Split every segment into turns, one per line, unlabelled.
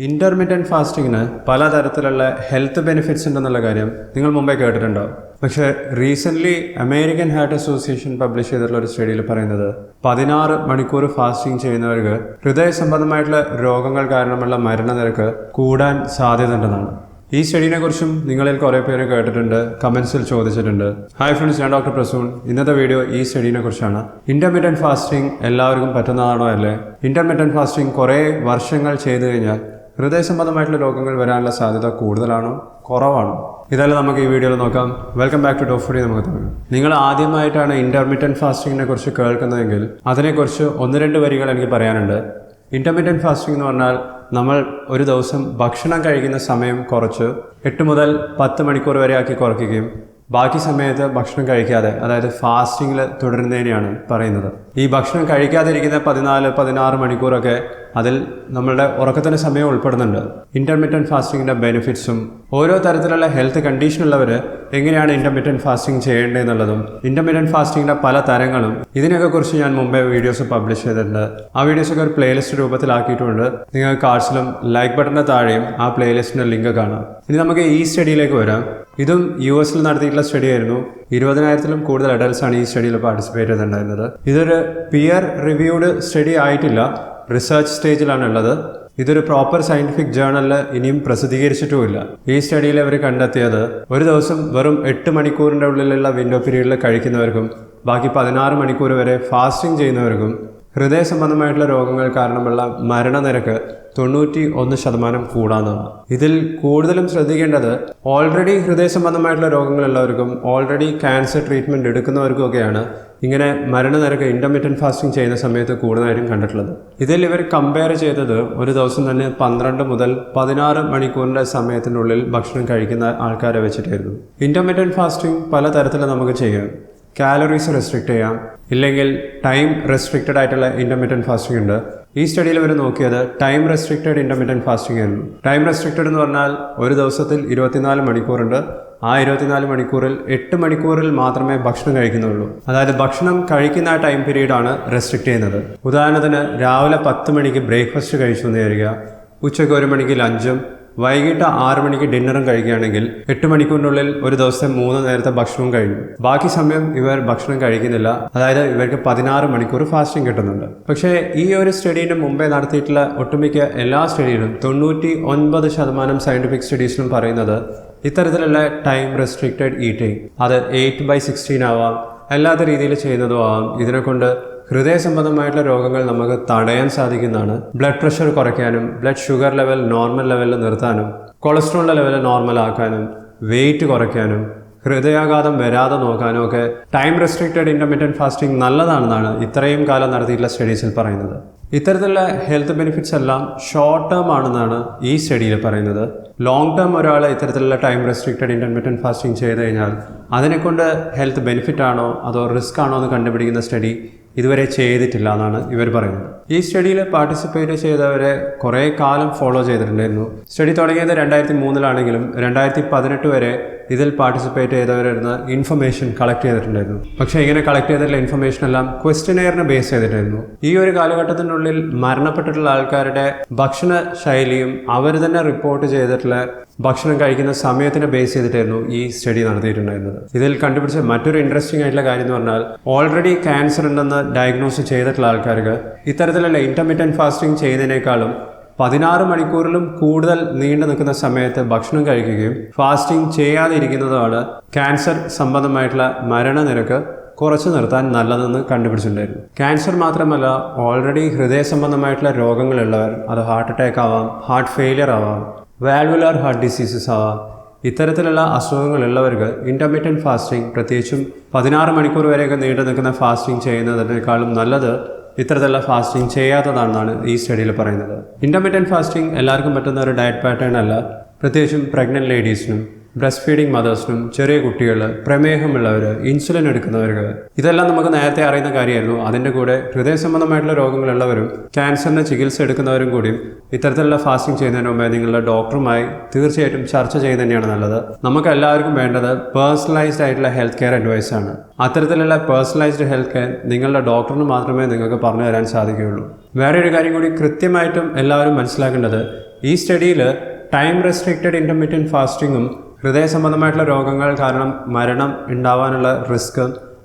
Intermittent ഫാസ്റ്റിങ്ങിന് പലതരത്തിലുള്ള health benefits ഉണ്ടെന്നുള്ള കാര്യം നിങ്ങൾ മുമ്പേ കേട്ടിട്ടുണ്ടോ? പക്ഷേ recently American heart association publish ചെയ്തിട്ടുള്ള ഒരു സ്റ്റഡിയിൽ പറയുന്നത് 16 മണിക്കൂർ ഫാസ്റ്റിംഗ് ചെയ്യുന്നവർക്ക് ഹൃദയ സംബന്ധമായിട്ടുള്ള രോഗങ്ങൾ കാരണമുള്ള മരണനിരക്ക് കൂടാൻ സാധ്യതയുണ്ടെന്നാണ്. ഈ സ്റ്റഡീനെ കുറിച്ചും നിങ്ങളിൽ കുറേ പേര് കേട്ടിട്ടുണ്ട്, കമൻസിൽ ചോദിച്ചിട്ടുണ്ട്. ഹായ് ഫ്രണ്ട്സ്, ഞാൻ ഡോക്ടർ പ്രസൂൺ. ഇന്നത്തെ വീഡിയോ ഈ സ്റ്റഡീനെ കുറിച്ചാണ്. ഇന്റർമിറ്റന്റ് ഫാസ്റ്റിംഗ് എല്ലാവർക്കും പറ്റുന്നതാണോ അല്ലേ? ഇന്റർമിറ്റന്റ് ഫാസ്റ്റിംഗ് കുറേ വർഷങ്ങൾ ചെയ്തു കഴിഞ്ഞാൽ ഹൃദയ സംബന്ധമായിട്ടുള്ള രോഗങ്ങൾ വരാനുള്ള സാധ്യത കൂടുതലാണോ കുറവാണോ? ഇതെല്ലാം നമുക്ക് ഈ വീഡിയോയിൽ നോക്കാം. Welcome back to Top Foodie. നമുക്ക് തുടങ്ങാം. നിങ്ങൾ ആദ്യമായിട്ടാണ് ഇന്റർമിറ്റന്റ് ഫാസ്റ്റിങ്ങിനെ കുറിച്ച് കേൾക്കുന്നതെങ്കിൽ അതിനെക്കുറിച്ച് 1-2 വരികൾ എനിക്ക് പറയാനുണ്ട്. ഇന്റർമിറ്റന്റ് ഫാസ്റ്റിംഗ് എന്ന് പറഞ്ഞാൽ നമ്മൾ ഒരു ദിവസം ഭക്ഷണം കഴിക്കുന്ന സമയം കുറച്ച് 8 മുതൽ 10 മണിക്കൂർ വരെ ആക്കി കുറയ്ക്കുകയും ബാക്കി സമയത്ത് ഭക്ഷണം കഴിക്കാതെ, അതായത് ഫാസ്റ്റിങ്ങിൽ തുടരുന്നതിനെയാണ് പറയുന്നത്. ഈ ഭക്ഷണം കഴിക്കാതിരിക്കുന്ന 14-16 മണിക്കൂറൊക്കെ അതിൽ നമ്മളുടെ ഉറക്കത്തിൻ്റെ സമയം ഉൾപ്പെടുന്നുണ്ട്. ഇന്റർമിറ്റന്റ് ഫാസ്റ്റിങ്ങിൻ്റെ ബെനിഫിറ്റ്സും ഓരോ തരത്തിലുള്ള ഹെൽത്ത് കണ്ടീഷനുള്ളവർ എങ്ങനെയാണ് ഇന്റർമിറ്റന്റ് ഫാസ്റ്റിംഗ് ചെയ്യേണ്ടതെന്നുള്ളതും ഇന്റർമിറ്റന്റ് ഫാസ്റ്റിങ്ങിൻ്റെ പല തരങ്ങളും ഇതിനൊക്കെ കുറിച്ച് ഞാൻ മുമ്പേ വീഡിയോസ് പബ്ലിഷ് ചെയ്തിട്ടുണ്ട്. ആ വീഡിയോസൊക്കെ ഒരു പ്ലേലിസ്റ്റ് രൂപത്തിലാക്കിയിട്ടുണ്ട്. നിങ്ങൾക്ക് കാർഡ്സിലും ലൈക്ക് ബട്ടൻ്റെ താഴെയും ആ പ്ലേലിസ്റ്റിൻ്റെ ലിങ്ക് കാണാം. ഇനി നമുക്ക് ഈ സ്റ്റഡിയിലേക്ക് വരാം. ഇതും US നടത്തിയിട്ടുള്ള സ്റ്റഡി ആയിരുന്നു. 20,000-ലും കൂടുതൽ അഡൽട്സ് ആണ് ഈ സ്റ്റഡിയിൽ പാർട്ടിസിപ്പേറ്റ് ചെയ്തിട്ടുണ്ടായിരുന്നത്. ഇതൊരു പിയർ റിവ്യൂഡ് സ്റ്റഡി ആയിട്ടില്ല, റിസർച്ച് സ്റ്റേജിലാണ് ഉള്ളത്. ഇതൊരു പ്രോപ്പർ സയന്റിഫിക് ജേർണലിൽ ഇനിയും പ്രസിദ്ധീകരിച്ചിട്ടുമില്ല. ഈ സ്റ്റഡിയിൽ അവർ കണ്ടെത്തിയത് ഒരു ദിവസം വെറും 8 മണിക്കൂറിൻ്റെ ഉള്ളിലുള്ള വിൻഡോ പീരീഡിൽ കഴിക്കുന്നവർക്കും ബാക്കി 16 മണിക്കൂർ വരെ ഫാസ്റ്റിംഗ് ചെയ്യുന്നവർക്കും ഹൃദയ സംബന്ധമായിട്ടുള്ള രോഗങ്ങൾ കാരണമുള്ള മരണനിരക്ക് 91% കൂടാന്നാണ്. ഇതിൽ കൂടുതലും ശ്രദ്ധിക്കേണ്ടത് ഓൾറെഡി ഹൃദയ സംബന്ധമായിട്ടുള്ള രോഗങ്ങളുള്ളവർക്കും ഓൾറെഡി ക്യാൻസർ ട്രീറ്റ്മെൻറ്റ് എടുക്കുന്നവർക്കും ഒക്കെയാണ് ഇങ്ങനെ മരണനിരക്ക് ഇന്റർമിറ്റന്റ് ഫാസ്റ്റിംഗ് ചെയ്യുന്ന സമയത്ത് കൂടുതലായിട്ടും കണ്ടിട്ടുള്ളത്. ഇതിൽ ഇവർ കമ്പയർ ചെയ്തത് ഒരു ദിവസം തന്നെ 12 മുതൽ 16 മണിക്കൂറിൻ്റെ സമയത്തിനുള്ളിൽ ഭക്ഷണം കഴിക്കുന്ന ആൾക്കാരെ വെച്ചിട്ടായിരുന്നു. ഇന്റർമിറ്റന്റ് ഫാസ്റ്റിംഗ് പലതരത്തിൽ നമുക്ക് ചെയ്യാം. കാലറീസ് റെസ്ട്രിക്റ്റ് ചെയ്യാം, ഇല്ലെങ്കിൽ ടൈം റെസ്ട്രിക്റ്റഡ് ആയിട്ടുള്ള ഇന്റർമിറ്റന്റ് ഫാസ്റ്റിംഗ് ഉണ്ട്. ഈ സ്റ്റഡിയിൽ അവർ നോക്കിയത് ടൈം റെസ്ട്രിക്റ്റഡ് ഇന്റർമിറ്റന്റ് ഫാസ്റ്റിംഗ് ആയിരുന്നു. ടൈം റെസ്ട്രിക്റ്റഡ് എന്ന് പറഞ്ഞാൽ ഒരു ദിവസത്തിൽ 24 മണിക്കൂറുണ്ട്. ആ 24 മണിക്കൂറിൽ 8 മണിക്കൂറിൽ മാത്രമേ ഭക്ഷണം കഴിക്കുന്നുള്ളൂ. അതായത് ഭക്ഷണം കഴിക്കുന്ന ആ ടൈം പീരീഡാണ് റെസ്ട്രിക്റ്റ് ചെയ്യുന്നത്. ഉദാഹരണത്തിന് രാവിലെ 10 മണിക്ക് ബ്രേക്ക്ഫാസ്റ്റ് കഴിച്ചു എന്ന് വിചാരിക്കുക, ഉച്ചയ്ക്ക് 1 മണിക്ക് ലഞ്ചും വൈകിട്ട് 6 മണിക്ക് ഡിന്നറും കഴിക്കുകയാണെങ്കിൽ 8 മണിക്കൂറിനുള്ളിൽ ഒരു ദിവസം 3 നേരത്തെ ഭക്ഷണവും കഴിഞ്ഞു. ബാക്കി സമയം ഇവർ ഭക്ഷണം കഴിക്കുന്നില്ല. അതായത് ഇവർക്ക് 16 മണിക്കൂർ ഫാസ്റ്റിംഗ് കിട്ടുന്നുണ്ട്. പക്ഷേ ഈ ഒരു സ്റ്റഡീൻ്റെ മുമ്പേ നടത്തിയിട്ടുള്ള ഒട്ടുമിക്ക എല്ലാ സ്റ്റഡിയിലും 99% സയന്റിഫിക് സ്റ്റഡീസിലും പറയുന്നത് ഇത്തരത്തിലുള്ള ടൈം റെസ്ട്രിക്റ്റഡ് ഈറ്റിംഗ്, അത് 8/16 ആവാം, അല്ലാത്ത രീതിയിൽ ചെയ്യുന്നതും ആവാം, ഇതിനെക്കൊണ്ട് ഹൃദയ സംബന്ധമായിട്ടുള്ള രോഗങ്ങൾ നമുക്ക് തടയാൻ സാധിക്കുന്നതാണ്. ബ്ലഡ് പ്രഷർ കുറയ്ക്കാനും ബ്ലഡ് ഷുഗർ ലെവൽ നോർമൽ ലെവലിൽ നിർത്താനും കൊളസ്ട്രോളിൻ്റെ ലെവൽ നോർമൽ ആക്കാനും വെയിറ്റ് കുറയ്ക്കാനും ഹൃദയാഘാതം വരാതെ നോക്കാനും ഒക്കെ ടൈം റെസ്ട്രിക്റ്റഡ് ഇന്റർമിറ്റന്റ് ഫാസ്റ്റിംഗ് നല്ലതാണെന്നാണ് ഇത്രയും കാലം നടത്തിയിട്ടുള്ള സ്റ്റഡീസിൽ പറയുന്നത്. ഇത്തരത്തിലുള്ള ഹെൽത്ത് ബെനിഫിറ്റ്സ് എല്ലാം ഷോർട്ട് ടേം ആണെന്നാണ് ഈ സ്റ്റഡിയിൽ പറയുന്നത്. ലോങ് ടേം ഒരാൾ ഇത്തരത്തിലുള്ള ടൈം റെസ്ട്രിക്റ്റഡ് ഇന്റർമിറ്റന്റ് ഫാസ്റ്റിംഗ് ചെയ്ത് കഴിഞ്ഞാൽ അതിനെക്കൊണ്ട് ഹെൽത്ത് ബെനിഫിറ്റ് ആണോ അതോ റിസ്ക് ആണോ എന്ന് കണ്ടുപിടിക്കുന്ന സ്റ്റഡി ഇതുവരെ ചെയ്തിട്ടില്ല എന്നാണ് ഇവർ പറയുന്നത്. ഈ സ്റ്റഡിയിൽ പാർട്ടിസിപ്പേറ്റ് ചെയ്തവരെ കുറേ കാലം ഫോളോ ചെയ്തിട്ടുണ്ടായിരുന്നു. സ്റ്റഡി തുടങ്ങിയത് 2003-ലാണെങ്കിലും 2018 വരെ ഇതിൽ പാർട്ടിസിപ്പേറ്റ് ചെയ്തവരിരുന്ന് ഇൻഫർമേഷൻ കളക്ട് ചെയ്തിട്ടുണ്ടായിരുന്നു. പക്ഷേ ഇങ്ങനെ കളക്ട് ചെയ്തിട്ടുള്ള ഇൻഫർമേഷൻ എല്ലാം ക്വസ്റ്റ്യനെയറിനെ ബേസ് ചെയ്തിട്ടായിരുന്നു. ഈ ഒരു കാലഘട്ടത്തിനുള്ളിൽ മരണപ്പെട്ടിട്ടുള്ള ആൾക്കാരുടെ ഭക്ഷണ ശൈലിയും അവർ തന്നെ റിപ്പോർട്ട് ചെയ്തിട്ടുള്ള ഭക്ഷണം കഴിക്കുന്ന സമയത്തിനെ ബേസ് ചെയ്തിട്ടായിരുന്നു ഈ സ്റ്റഡി നടത്തിയിട്ടുണ്ടായിരുന്നത്. ഇതിൽ കണ്ടുപിടിച്ച മറ്റൊരു ഇൻട്രസ്റ്റിംഗ് ആയിട്ടുള്ള കാര്യം എന്ന് പറഞ്ഞാൽ ഓൾറെഡി ക്യാൻസർ ഉണ്ടെന്ന് ഡയഗ്നോസ് ചെയ്തിട്ടുള്ള ആൾക്കാർക്ക് ഇത്തരത്തിലുള്ള ഇന്റർമിറ്റന്റ് ഫാസ്റ്റിംഗ് ചെയ്യുന്നതിനേക്കാളും 16 മണിക്കൂറിലും കൂടുതൽ നീണ്ടു നിൽക്കുന്ന സമയത്ത് ഭക്ഷണം കഴിക്കുകയും ഫാസ്റ്റിംഗ് ചെയ്യാതെ ഇരിക്കുന്നതാണ് ക്യാൻസർ സംബന്ധമായിട്ടുള്ള മരണനിരക്ക് കുറച്ചു നിർത്താൻ നല്ലതെന്ന് കണ്ടുപിടിച്ചിട്ടുണ്ടായിരുന്നു. ക്യാൻസർ മാത്രമല്ല, ഓൾറെഡി ഹൃദയ സംബന്ധമായിട്ടുള്ള രോഗങ്ങളുള്ളവർ, അത് ഹാർട്ട് അറ്റാക്ക് ആവാം, ഹാർട്ട് ഫെയിലിയർ ആവാം, വാൽവുലാർ ഹാർട്ട് ഡിസീസസ് ആവാം, ഇത്തരത്തിലുള്ള അസുഖങ്ങളുള്ളവർക്ക് ഇന്റർമിറ്റന്റ് ഫാസ്റ്റിംഗ്, പ്രത്യേകിച്ചും 16 മണിക്കൂർ വരെയൊക്കെ നീണ്ടു നിൽക്കുന്ന ഫാസ്റ്റിംഗ് ചെയ്യുന്നതിനേക്കാളും നല്ലത് ഇത്തരത്തിലുള്ള ഫാസ്റ്റിംഗ് ചെയ്യാത്തതാണെന്നാണ് ഈ സ്റ്റഡിയിൽ പറയുന്നത്. ഇന്റർമിറ്റന്റ് ഫാസ്റ്റിംഗ് എല്ലാവർക്കും പറ്റുന്ന ഒരു ഡയറ്റ് പാറ്റേൺ അല്ല. പ്രത്യേകിച്ചും പ്രഗ്നന്റ് ലേഡീസിനും ബ്രസ്റ്റ് ഫീഡിങ് മദേഴ്സിനും ചെറിയ കുട്ടികൾ, പ്രമേഹമുള്ളവർ, ഇൻസുലിൻ എടുക്കുന്നവർക്ക് ഇതെല്ലാം നമുക്ക് നേരത്തെ അറിയുന്ന കാര്യമായിരുന്നു. അതിൻ്റെ കൂടെ ഹൃദയ സംബന്ധമായിട്ടുള്ള രോഗങ്ങളുള്ളവരും ക്യാൻസറിന് ചികിത്സ എടുക്കുന്നവരും കൂടിയും ഇത്തരത്തിലുള്ള ഫാസ്റ്റിംഗ് ചെയ്യുന്നതിന് മുമ്പേ നിങ്ങളുടെ ഡോക്ടറുമായി തീർച്ചയായിട്ടും ചർച്ച ചെയ്യുന്നത് തന്നെയാണ് നല്ലത്. നമുക്ക് എല്ലാവർക്കും വേണ്ടത് പേഴ്സണലൈസ്ഡ് ആയിട്ടുള്ള ഹെൽത്ത് കെയർ അഡ്വൈസ് ആണ്. അത്തരത്തിലുള്ള പേഴ്സണലൈസ്ഡ് ഹെൽത്ത് കെയർ നിങ്ങളുടെ ഡോക്ടറിന് മാത്രമേ നിങ്ങൾക്ക് പറഞ്ഞു തരാൻ സാധിക്കുകയുള്ളൂ. വേറെ ഒരു കാര്യം കൂടി കൃത്യമായിട്ടും എല്ലാവരും മനസ്സിലാക്കേണ്ടത്, ഈ സ്റ്റഡിയിൽ ടൈം റെസ്ട്രിക്റ്റഡ് ഇൻ്റർമീഡിയറ്റ് ഫാസ്റ്റിങ്ങും ഹൃദയ സംബന്ധമായിട്ടുള്ള രോഗങ്ങൾ കാരണം മരണം ഉണ്ടാവാനുള്ള റിസ്ക്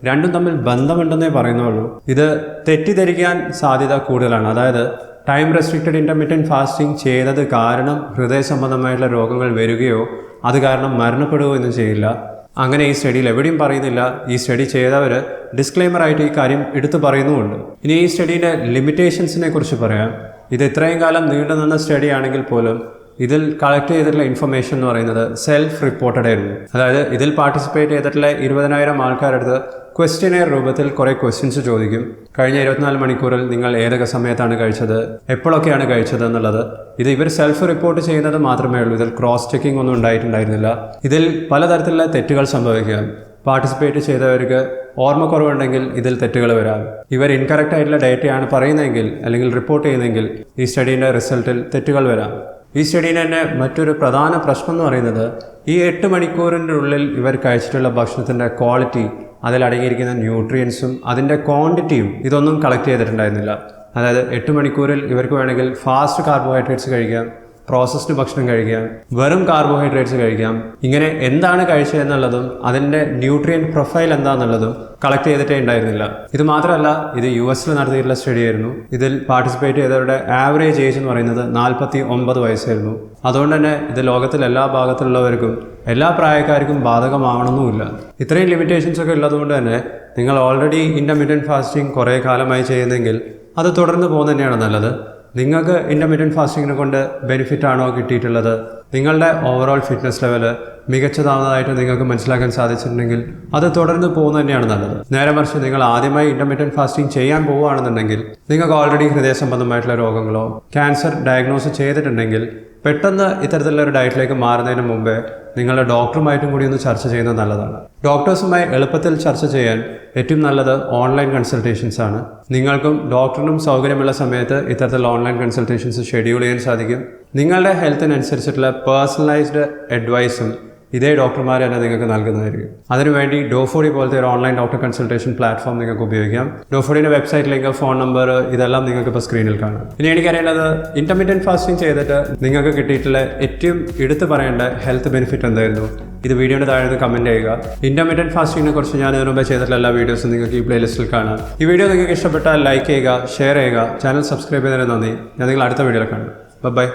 രണ്ടും തമ്മിൽ ബന്ധമുണ്ടെന്നേ പറയുന്നുള്ളൂ. ഇത് തെറ്റിദ്ധരിക്കാൻ സാധ്യത കൂടുതലാണ്. അതായത് ടൈം റെസ്ട്രിക്റ്റഡ് ഇൻ്റർമീഡിയറ്റ് ഫാസ്റ്റിംഗ് ചെയ്തത് കാരണം ഹൃദയ സംബന്ധമായിട്ടുള്ള രോഗങ്ങൾ വരികയോ അത് കാരണം മരണപ്പെടുകയോ ഒന്നും ചെയ്യില്ല. അങ്ങനെ ഈ സ്റ്റഡിയിൽ എവിടെയും പറയുന്നില്ല. ഈ സ്റ്റഡി ചെയ്തവർ ഡിസ്ക്ലെയിമറായിട്ട് ഈ കാര്യം എടുത്തു പറയുന്നുമുണ്ട്. ഇനി ഈ സ്റ്റഡീൻ്റെ ലിമിറ്റേഷൻസിനെ കുറിച്ച് പറയാം. ഇത് ഇത്രയും കാലം നീണ്ടു നിന്ന സ്റ്റഡി ആണെങ്കിൽ പോലും ഇതിൽ കളക്ട് ചെയ്തിട്ടുള്ള ഇൻഫർമേഷൻ എന്ന് പറയുന്നത് സെൽഫ് റിപ്പോർട്ടഡ് ആയിരുന്നു. അതായത് ഇതിൽ പാർട്ടിസിപ്പേറ്റ് ചെയ്തിട്ടുള്ള 20,000 ആൾക്കാരടുത്ത് ക്വസ്റ്റ്യനെയർ രൂപത്തിൽ കുറേ ക്വസ്റ്റ്യൻസ് ചോദിക്കും. കഴിഞ്ഞ 24 മണിക്കൂറിൽ നിങ്ങൾ ഏതൊക്കെ സമയത്താണ് കഴിച്ചത്, എപ്പോഴൊക്കെയാണ് കഴിച്ചത് എന്നുള്ളത്. ഇത് ഇവർ സെൽഫ് റിപ്പോർട്ട് ചെയ്യുന്നത് മാത്രമേ ഉള്ളൂ. ഇതിൽ ക്രോസ് ചെക്കിംഗ് ഒന്നും ഉണ്ടായിട്ടുണ്ടായിരുന്നില്ല. ഇതിൽ പലതരത്തിലുള്ള തെറ്റുകൾ സംഭവിക്കാം. പാർട്ടിസിപ്പേറ്റ് ചെയ്തവർക്ക് ഓർമ്മക്കുറവുണ്ടെങ്കിൽ ഇതിൽ തെറ്റുകൾ വരാം. ഇവർ ഇൻകറക്റ്റ് ആയിട്ടുള്ള ഡേറ്റയാണ് പറയുന്നതെങ്കിൽ അല്ലെങ്കിൽ റിപ്പോർട്ട് ചെയ്യുന്നതെങ്കിൽ ഈ സ്റ്റഡീൻ്റെ റിസൾട്ടിൽ തെറ്റുകൾ വരാം. ഈ സ്റ്റഡീൻ്റെ തന്നെ മറ്റൊരു പ്രധാന പ്രശ്നം എന്ന് പറയുന്നത് ഈ 8 മണിക്കൂറിൻ്റെ ഉള്ളിൽ ഇവർ കഴിച്ചിട്ടുള്ള ഭക്ഷണത്തിൻ്റെ ക്വാളിറ്റി, അതിലടങ്ങിയിരിക്കുന്ന ന്യൂട്രിയൻസും അതിൻ്റെ ക്വാണ്ടിറ്റിയും ഇതൊന്നും കളക്ട് ചെയ്തിട്ടുണ്ടായിരുന്നില്ല. അതായത് 8 മണിക്കൂറിൽ ഇവർക്ക് വേണമെങ്കിൽ ഫാസ്റ്റ് കാർബോഹൈഡ്രേറ്റ്സ് കഴിക്കാം, പ്രോസസ്ഡ് ഭക്ഷണം കഴിക്കാം, വെറും കാർബോഹൈഡ്രേറ്റ്സ് കഴിക്കാം. ഇങ്ങനെ എന്താണ് കഴിച്ചതെന്നുള്ളതും അതിൻ്റെ ന്യൂട്രിയൻ പ്രൊഫൈൽ എന്താണെന്നുള്ളതും കളക്ട് ചെയ്തിട്ടേ ഉണ്ടായിരുന്നില്ല. ഇത് മാത്രമല്ല, ഇത് US നടത്തിയിട്ടുള്ള സ്റ്റഡി ആയിരുന്നു. ഇതിൽ പാർട്ടിസിപ്പേറ്റ് ചെയ്തവരുടെ ആവറേജ് ഏജ് എന്ന് പറയുന്നത് 49 വയസ്സായിരുന്നു. അതുകൊണ്ട് തന്നെ ഇത് ലോകത്തിൽ എല്ലാ ഭാഗത്തുള്ളവർക്കും എല്ലാ പ്രായക്കാർക്കും ബാധകമാവണമെന്നുമില്ല. ഇത്രയും ലിമിറ്റേഷൻസ് ഒക്കെ ഉള്ളതുകൊണ്ട് തന്നെ നിങ്ങൾ ഓൾറെഡി ഇൻ്റർമീഡിയറ്റ് ഫാസ്റ്റിംഗ് കുറേ കാലമായി ചെയ്യുന്നെങ്കിൽ അത് തുടർന്ന് പോകുന്നത് തന്നെയാണ് നല്ലത്. നിങ്ങൾക്ക് ഇൻ്റർമീഡിയറ്റ് ഫാസ്റ്റിങ്ങിനെ കൊണ്ട് ബെനിഫിറ്റ് ആണോ കിട്ടിയിട്ടുള്ളത്, നിങ്ങളുടെ ഓവറോൾ ഫിറ്റ്നസ് ലെവൽ മികച്ചതാവുന്നതായിട്ട് നിങ്ങൾക്ക് മനസ്സിലാക്കാൻ സാധിച്ചിട്ടുണ്ടെങ്കിൽ അത് തുടർന്ന് പോകുന്നത് തന്നെയാണ് നല്ലത്. നേരെ മറിച്ച് നിങ്ങൾ ആദ്യമായി ഇൻ്റർമീഡിയറ്റ് ഫാസ്റ്റിംഗ് ചെയ്യാൻ പോവുകയാണെന്നുണ്ടെങ്കിൽ നിങ്ങൾക്ക് ഓൾറെഡി ഹൃദയ സംബന്ധമായിട്ടുള്ള രോഗങ്ങളോ ക്യാൻസർ ഡയഗ്നോസ് ചെയ്തിട്ടുണ്ടെങ്കിൽ പെട്ടെന്ന് ഇത്തരത്തിലുള്ള ഒരു ഡയറ്റിലേക്ക് മാറുന്നതിന് മുമ്പേ നിങ്ങളുടെ ഡോക്ടറുമായിട്ടും കൂടി ഒന്ന് ചർച്ച ചെയ്യുന്നത് നല്ലതാണ്. ഡോക്ടേഴ്സുമായി എളുപ്പത്തിൽ ചർച്ച ചെയ്യാൻ ഏറ്റവും നല്ലത് ഓൺലൈൻ കൺസൾട്ടേഷൻസ് ആണ്. നിങ്ങൾക്കും ഡോക്ടറിനും സൗകര്യമുള്ള സമയത്ത് ഇത്തരത്തിലുള്ള ഓൺലൈൻ കൺസൾട്ടേഷൻസ് ഷെഡ്യൂൾ ചെയ്യാൻ സാധിക്കും. നിങ്ങളുടെ ഹെൽത്തിനനുസരിച്ചിട്ടുള്ള പേഴ്സണലൈസ്ഡ് അഡ്വൈസും ഇതേ ഡോക്ടർമാർ തന്നെ നിങ്ങൾക്ക് നൽകുന്നതായിരിക്കും. അതിനുവേണ്ടി ഡോഫോഡി പോലത്തെ ഒരു ഓൺലൈൻ ഡോക്ടർ കൺസൾട്ടേഷൻ പ്ലാറ്റ്ഫോം നിങ്ങൾക്ക് ഉപയോഗിക്കാം. ഡോഫോഡിൻ്റെ വെബ്സൈറ്റ് ലിങ്ക്, ഫോൺ നമ്പർ ഇതെല്ലാം നിങ്ങൾക്ക് ഇപ്പോൾ സ്ക്രീനിൽ കാണാം. ഇനി എനിക്കറിയേണ്ടത് ഇൻ്റർമീഡിയറ്റ് ഫാസ്റ്റിംഗ് ചെയ്തിട്ട് നിങ്ങൾക്ക് കിട്ടിയിട്ടുള്ള ഏറ്റവും എടുത്തു പറയേണ്ട ഹെൽത്ത് ബെനിഫിറ്റ് എന്തായിരുന്നു? ഇത് വീഡിയോയുടെ താഴെ കമൻറ്റ് ചെയ്യുക. ഇൻ്റർമീഡിയറ്റ് ഫാസ്റ്റിങ്ങിനെ കുറിച്ച് ഞാൻ ഇതിനു മുമ്പ് ചെയ്തിട്ടുള്ള എല്ലാ വീഡിയോസും നിങ്ങൾക്ക് ഈ പ്ലേലിസ്റ്റിൽ കാണാം. ഈ വീഡിയോ നിങ്ങൾക്ക് ഇഷ്ടപ്പെട്ടാൽ ലൈക്ക് ചെയ്യുക, ഷെയർ ചെയ്യുക, ചാനൽ സബ്സ്ക്രൈബ് ചെയ്തതിന് നന്ദി. ഞാൻ നിങ്ങൾ അടുത്ത വീഡിയോയിൽ കാണാം. ബൈ.